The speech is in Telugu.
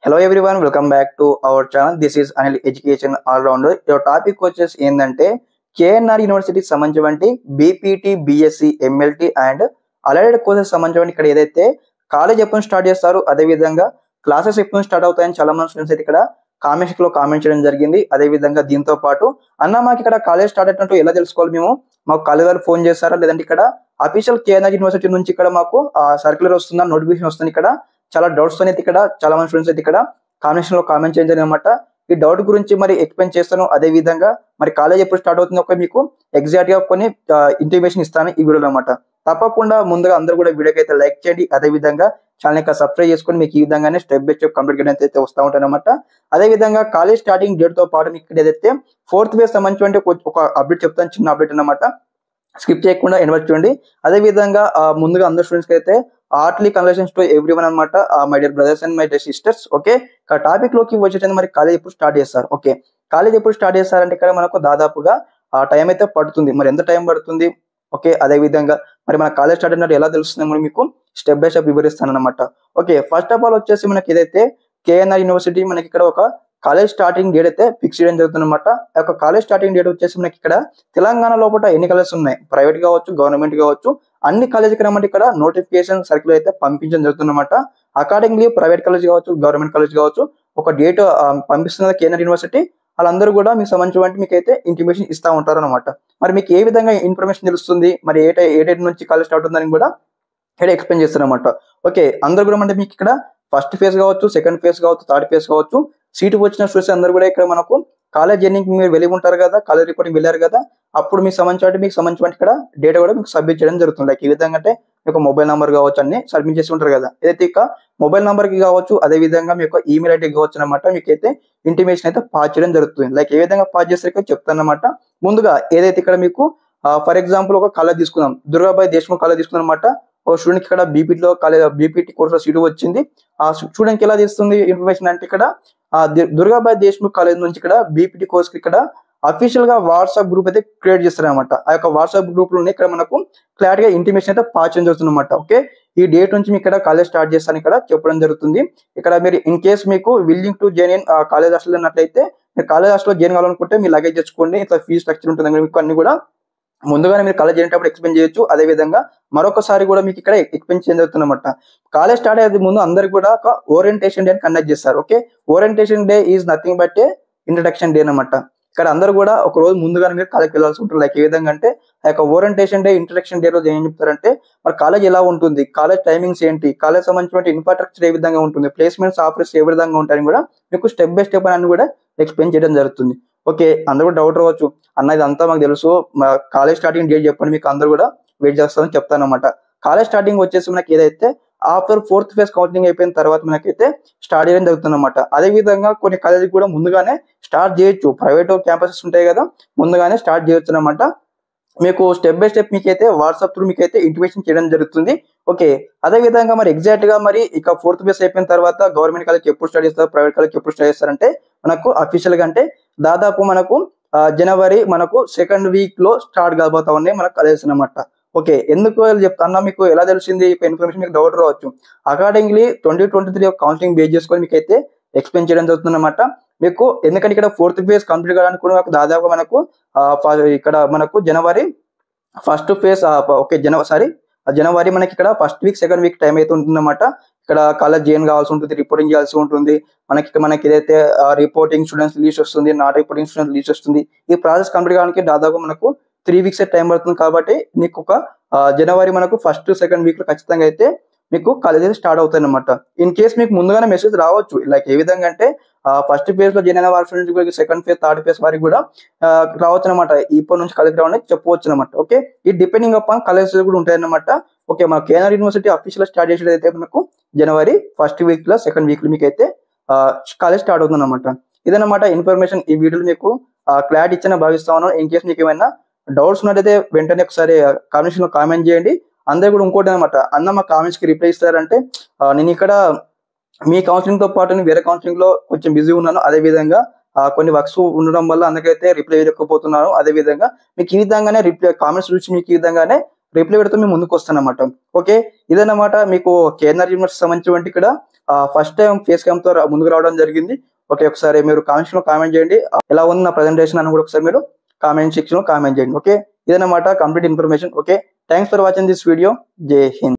Hello everyone, welcome back to our channel. This is Anil Education All-Rounder. Your topic వచ్చేసి ఏంటంటే కేఎన్ఆర్ యూనివర్సిటీకి సంబంధించి BPT, BSc, MLT and allied courses సంబంధించి ఇక్కడ ఏదైతే కాలేజ్ ఎప్పుడు స్టార్ట్ చేస్తారు, అదే విధంగా క్లాసెస్ ఎప్పుడు స్టార్ట్ అవుతాయని చాలా మంది స్టూడెంట్స్ అయితే ఇక్కడ కామెంట్స్ లో కామెంట్ చేయడం జరిగింది. అదే విధంగా దీంతో పాటు అన్న మాకు ఇక్కడ కాలేజ్ స్టార్ట్ అయినట్టు ఎలా తెలుసుకోవాలి, మేము మాకు కాలేజ్ వాళ్ళు ఫోన్ చేస్తారా, లేదంటే ఇక్కడ అఫీషియల్ కేఎన్ఆర్ యూనివర్సిటీ నుంచి ఇక్కడ మాకు సర్క్యులర్ వస్తుందా, నోటిఫికేషన్ వస్తుంది, ఇక్కడ చాలా డౌట్స్ అయితే ఇక్కడ చాలా మంది స్టూడెంట్స్ అయితే ఇక్కడ కామెంట్స్ లో కామెంట్ చేయండి అనమాట. ఈ డౌట్ గురించి మరి ఎక్స్ప్లెయిన్ చేస్తాను. అదే విధంగా మరి కాలేజ్ ఎప్పుడు స్టార్ట్ అవుతుందో ఒక మీకు ఎగ్జాక్ట్ గా కొన్ని ఇంటిమేషన్ ఇస్తాను ఈ వీడియోలో అనమాట. తప్పకుండా ముందుగా అందరూ కూడా వీడియోకి అయితే లైక్ చేయండి. అదే విధంగా ఛానల్ కి సబ్స్క్రైబ్ చేసుకొని మీకు ఈ విధంగానే step by step complete guidance అయితే వస్తూ ఉంటాయి అనమాట. అదే విధంగా కాలేజ్ స్టార్టింగ్ డేట్ తో పాటు మీకు ఇక్కడ ఏదైతే ఫోర్త్ ఫేజ్ సంబంధించి ఒక అప్డేట్ చెప్తాను, చిన్న అప్డేట్ అనమాట. స్కిప్ చేయకుండా ఇన్వైట్ చేయండి. అదే విధంగా ముందుగా అందరు స్టూడెంట్స్ కి అయితే హార్ట్లీ కంగ్రాచులేషన్స్ టు ఎవ్రీవన్ అనమాట, my dear brothers and my dear sisters. Okay, topic లోకి వచ్చేటప్పుడు మరి కాలేజ్ ఎప్పుడు స్టార్ట్ చేస్తారు. ఓకే, కాలేజ్ ఎప్పుడు స్టార్ట్ చేస్తారంటే ఇక్కడ మనకు దాదాపుగా టైం అయితే పడుతుంది. మరి ఎంత టైం పడుతుంది, ఓకే, అదే విధంగా మరి మన కాలేజ్ స్టార్ట్ అయినట్టు ఎలా తెలుస్తుంది మరి మీకు స్టెప్ బై స్టెప్ వివరిస్తాను అనమాట. ఓకే, ఫస్ట్ ఆఫ్ ఆల్ వచ్చేసి మనకి ఏదైతే కేఎన్ఆర్ యూనివర్సిటీ మనకి ఇక్కడ ఒక కాలేజ్ స్టార్టింగ్ డేట్ అయితే ఫిక్స్ చేయడం జరుగుతుంది అనమాట. ఆ యొక్క కాలేజ్ స్టార్టింగ్ డేట్ వచ్చేసి మనకి ఇక్కడ తెలంగాణ లోపల ఎన్ని కాలేజెస్ ఉన్నాయి, ప్రైవేట్ కావచ్చు, గవర్నమెంట్ కావచ్చు, అన్ని కాలేజీకి రమ్మంటే ఇక్కడ నోటిఫికేషన్ సర్క్యులర్ అయితే పంపించడం జరుగుతుంది అనమాట. అకార్డింగ్లీ ప్రైవేట్ కాలేజ్ కావచ్చు, గవర్నమెంట్ కాలేజ్ కావచ్చు, ఒక డేట్ పంపిస్తున్న కేఎన్ఆర్ యూనివర్సిటీ వాళ్ళందరూ కూడా మీకు సంబంధించి మీకు అయితే ఇంటిమేషన్ ఇస్తూ ఉంటారు అనమాట. మరి మీకు ఏ విధంగా ఇన్ఫర్మేషన్ తెలుస్తుంది, మరి ఏ డేట్ నుంచి కాలేజ్ స్టార్ట్ అవుతుందని కూడా ఇక్కడ ఎక్స్ప్లెయిన్ చేస్తారు అనమాట. ఓకే, అందరు కూడా అంటే మీకు ఇక్కడ ఫస్ట్ ఫేజ్ కావచ్చు, సెకండ్ ఫేజ్ కావచ్చు, థర్డ్ ఫేజ్ కావచ్చు, సీటు వచ్చిన స్టూడెంట్స్ అందరూ కూడా ఇక్కడ మనకు కాలేజ్ జర్నీకి మీరు వెళ్ళి ఉంటారు కదా, కాలేజ్ రిపోర్టింగ్ వెళ్ళారు కదా, అప్పుడు మీకు సంబంధించి ఇక్కడ డేటా కూడా మీకు సబ్మిట్ చేయడం జరుగుతుంది. లైక్ ఈ విధంగా అంటే మీకు మొబైల్ నెంబర్ కావచ్చు అన్ని సబ్మిట్ చేసి ఉంటారు కదా, ఏదైతే ఇక మొబైల్ నెంబర్ కి కావచ్చు, అదే విధంగా మీ యొక్క ఈమెయిల్ ఐడి కావచ్చు అనమాట, మీకు అయితే ఇంటిమేషన్ అయితే పాస్ చేయడం జరుగుతుంది. లైక్ ఏ విధంగా పాస్ చేస్తే చెప్తాను అనమాట. ముందుగా ఏదైతే ఇక్కడ మీకు ఫర్ ఎగ్జాంపుల్ ఒక కాలేజ్ తీసుకుందాం, దుర్గాబాయి దేశ్ముఖ్ కాలేజ్ తీసుకుందాం అనమాట. ఒక స్టూడెంట్ ఇక్కడ బీపీటీ కోర్స్ లో సీటు వచ్చింది. ఆ స్టూడెంట్ కి ఎలా తీస్తుంది ఇన్ఫర్మేషన్ అంటే ఇక్కడ దుర్గాబాయి దేశ్ముఖ్ కాలేజ్ నుంచి ఇక్కడ బీపీటీ కోర్స్ కి ఇక్కడ అఫీషియల్ గా వాట్సాప్ గ్రూప్ అయితే క్రియేట్ చేస్తారు అనమాట. ఆ యొక్క వాట్సాప్ గ్రూప్ లోనే ఇక్కడ మనకు క్లారిటీ గా ఇంటిమేషన్ అయితే పాస్ చేయడం జరుగుతుంది అనమాట. ఓకే, ఈ డేట్ నుంచి మీకు ఇక్కడ కాలేజ్ స్టార్ట్ చేస్తాను ఇక్కడ చెప్పడం జరుగుతుంది. ఇక్కడ మీరు ఇన్ కేస్ మీకు willing to join in college hostel అన్నట్లయితే మీరు కాలేజ్ హాస్టల్లో జాయిన్ కావాలనుకుంటే మీ లగేజ్ తెచ్చుకోండి. ఇట్లా ఫీజు స్ట్రక్చర్ ఉంటుంది, మీకు అన్ని కూడా ముందుగానే మీరు కాలేజ్ చేసేటప్పుడు ఎక్స్ప్లెయిన్ చేయొచ్చు. అదే విధంగా మరొకసారి కూడా మీకు ఇక్కడ ఎక్స్ప్లెయిన్ చేయడం అనమాట. కాలేజ్ స్టార్ట్ అయ్యే ముందు అందరికి కూడా ఒక ఓరియంటేషన్ డే కండక్ట్ చేస్తారు. Okay, orientation day is nothing but A introduction day అనమాట. ఇక్కడ అందరూ కూడా ఒక రోజు ముందుగానే మీరు కాలేజ్కి వెళ్ళాల్సి ఉంటుంది. లైక్ ఏ విధంగా అంటే ఆ యొక్క ఓరియంటేషన్ డే, ఇంట్రడక్షన్ డే రోజు ఏం చెప్తారంటే మరి కాలేజ్ ఎలా ఉంటుంది, కాలేజ్ టైమింగ్స్ ఏంటి, కాలేజ్ సంబంధించిన ఇన్ఫ్రాస్ట్రక్చర్ ఏ విధంగా ఉంటుంది, ప్లేస్మెంట్స్ ఆఫర్స్ ఏ విధంగా ఉంటాయని కూడా మీకు స్టెప్ బై స్టెప్ అని కూడా ఎక్స్ప్లెయిన్ చేయడం జరుగుతుంది. ఓకే, అందరూ డౌట్ రావచ్చు, అన్న ఇదంతా మాకు తెలుసు, కాలేజ్ స్టార్టింగ్ డేట్ చెప్పండి, మీకు అందరూ కూడా వెయిట్ చేస్తారని చెప్తాను అనమాట. కాలేజ్ స్టార్టింగ్ వచ్చేసి మనకి ఏదైతే ఆఫ్టర్ ఫోర్త్ ఫేజ్ కౌన్సిలింగ్ అయిపోయిన తర్వాత మనకైతే స్టార్ట్ చేయడం జరుగుతుంది అనమాట. అదే విధంగా కొన్ని కాలేజీ కూడా ముందుగానే స్టార్ట్ చేయొచ్చు, ప్రైవేట్ క్యాంపసెస్ ఉంటాయి కదా, ముందుగానే స్టార్ట్ చేయొచ్చు అనమాట. మీకు స్టెప్ బై స్టెప్ మీకైతే వాట్సాప్ త్రూ మీకైతే ఇంటిమేషన్ చేయడం జరుగుతుంది. ఓకే, అదే విధంగా మరి ఎగ్జాక్ట్ గా మరి ఇక ఫోర్త్ ఫేజ్ అయిపోయిన తర్వాత గవర్నమెంట్ కాలేజ్ ఎప్పుడు స్టార్ట్ చేస్తారు, ప్రైవేట్ కాలేజ్ ఎప్పుడు స్టార్ట్ చేస్తారంటే మనకు అఫీషియల్ గా అంటే దాదాపు మనకు జనవరి మనకు సెకండ్ వీక్ లో స్టార్ట్ కాబోతా ఉన్నాయి మనకు కాలేజెస్ అనమాట. ఓకే, ఎందుకు చెప్తాను మీకు ఎలా తెలిసింది ఇన్ఫర్మేషన్ మీకు డౌట్ రావచ్చు. అకార్డింగ్లీ 2023 కౌన్సిలింగ్ బేస్ చేసుకొని మీకు అయితే ఎక్స్ప్లెయిన్ చేయడం జరుగుతుంది అనమాట. మీకు ఎందుకంటే ఇక్కడ ఫోర్త్ ఫేజ్ కంప్లీట్ కావడానికి కూడా దాదాపు మనకు ఇక్కడ మనకు జనవరి ఫస్ట్ ఫేజ్ ఓకే జనవరి మనకి ఇక్కడ first week second week time అయితే ఉంటుందన్నమాట. ఇక్కడ కాలేజ్ జాయిన్ కావాల్సి ఉంటుంది, రిపోర్టింగ్ చేయాల్సి ఉంటుంది. మనకి ఏదైతే రిపోర్టింగ్ స్టూడెంట్స్ లీస్ట్ వస్తుంది, నాట్ రిపోర్టింగ్ స్టూడెంట్స్ లీస్ట్ వస్తుంది. ఈ ప్రాసెస్ కంప్లీట్ కావడానికి దాదాపు మనకు 3 వీక్స్ టైం పడుతుంది. కాబట్టి మీకు ఒక జనవరి మనకు ఫస్ట్ సెకండ్ వీక్ లో ఖచ్చితంగా అయితే మీకు కాలేజెస్ స్టార్ట్ అవుతాయి అనమాట. ఇన్ కేస్ మీకు ముందుగానే మెసేజ్ రావచ్చు, లైక్ ఏ విధంగా అంటే ఫస్ట్ ఫేజ్ లో జాయిన్ అయిన వారి students second phase third phase వారికి కూడా రావచ్చు అనమాట. ఇప్పటి నుంచి కాలేజ్ రావడానికి చెప్పవచ్చు అనమాట. ఓకే, ఈ డిపెండింగ్ అపాన్ కాలేజెస్ కూడా ఉంటాయి అనమాట. ఓకే, మన కేఎన్ఆర్ యూనివర్సిటీ అఫీషియల్ స్టార్ట్ చేసేది అయితే మనకు జనవరి ఫస్ట్ వీక్ లో సెకండ్ వీక్ లో మీకు అయితే కాలేజ్ స్టార్ట్ అవుతుంది అనమాట. ఇదన్నమాట ఇన్ఫర్మేషన్. ఈ వీడియోలో మీకు క్లారిటీ ఇచ్చిన భావిస్తాను. ఇన్ కేస్ మీకు ఏమైనా డౌట్స్ ఉన్నట్టయితే వెంటనే ఒకసారి కామెంట్స్ లో కామెంట్ చేయండి. అందరు కూడా ఇంకోటి అనమాట, అన్న మా కామెంట్స్ కి రిప్లై ఇస్తారంటే నేను ఇక్కడ మీ కౌన్సిలింగ్ తో పాటు వేరే కౌన్సిలింగ్ లో కొంచెం బిజీ ఉన్నాను. అదే విధంగా కొన్ని వర్క్స్ ఉండడం వల్ల అందుకైతే రిప్లై ఇవ్వకపోతున్నాను. అదే విధంగా మీకు ఈ విధంగానే కామెంట్స్ చూసి మీకు ఈ విధంగానే రిప్లై పెడితే మేము ముందుకు వస్తానమాట. ఓకే, ఇదన్నమాట మీకు కేఎన్ఆర్ యూనివర్సిటీ సంబంధించి ఇక్కడ ఫస్ట్ టైం ఫేస్ క్యాంప్ తో ముందుకు రావడం జరిగింది. ఓకే, ఒకసారి మీరు కామెంట్స్ లో కామెంట్ చేయండి ఎలా ఉంది నా ప్రెజెంటేషన్ అని కూడా ఒకసారి మీరు కామెంట్ సెక్షన్ లో కామెంట్ చేయండి. ఓకే, ఇదన్నమాట complete information. Okay, thanks for watching this video. జై హింద్.